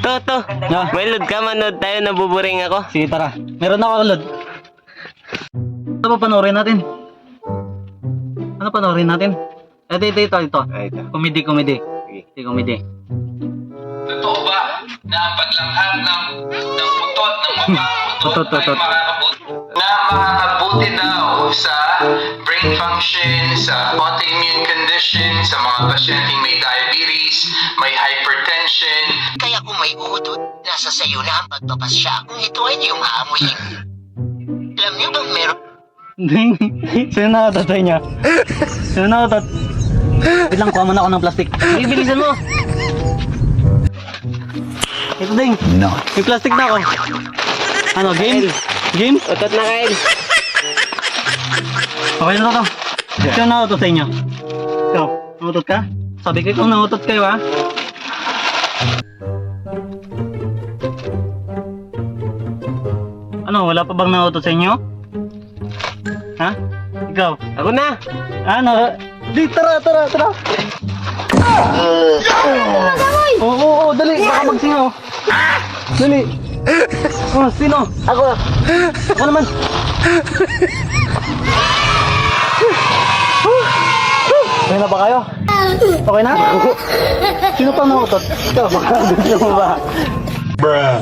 To. May load ka, manood tayo, nabuburing ako. Sige, tara. Meron ako load. Ano pa panoorin natin? Ano panoorin natin? Ito. Ay, ito. Comedy. Sige, comedy. Totoo ba na ang paglanghap ng utot ng Utot. na makakabuti daw sa brain function, sa autoimmune condition, sa mga pasyenteng may diabetes, may hypertension? Kaya kung may utot, nasa sayo na ang pagpapasya kung ito ay iyong aamuyin. Alam niyo bang meron Ding. Sino nakautot sa inyo? Sino nakautot? Wait lang, kuha muna ako ng plastic. Sige, bilisan mo. Ito, Ding. No. May plastic na ako. Ano, game? Game? Utot na, Kyle. Okay na to. Sino nakautot sa inyo? Ikaw, nakautot ka? Sabi ko kung nakautot kayo, ha? Ano, wala pa bang nakautot sa inyo? Ha? Ikaw? Ako na. Ano? Di, tara! Oo, dali, baka magsingaw. Dali. Oh, sino? Ako naman. Okay na ba kayo? Okay na? Sino pa nautot? Ikaw, baka gusto mo ba? Bruh.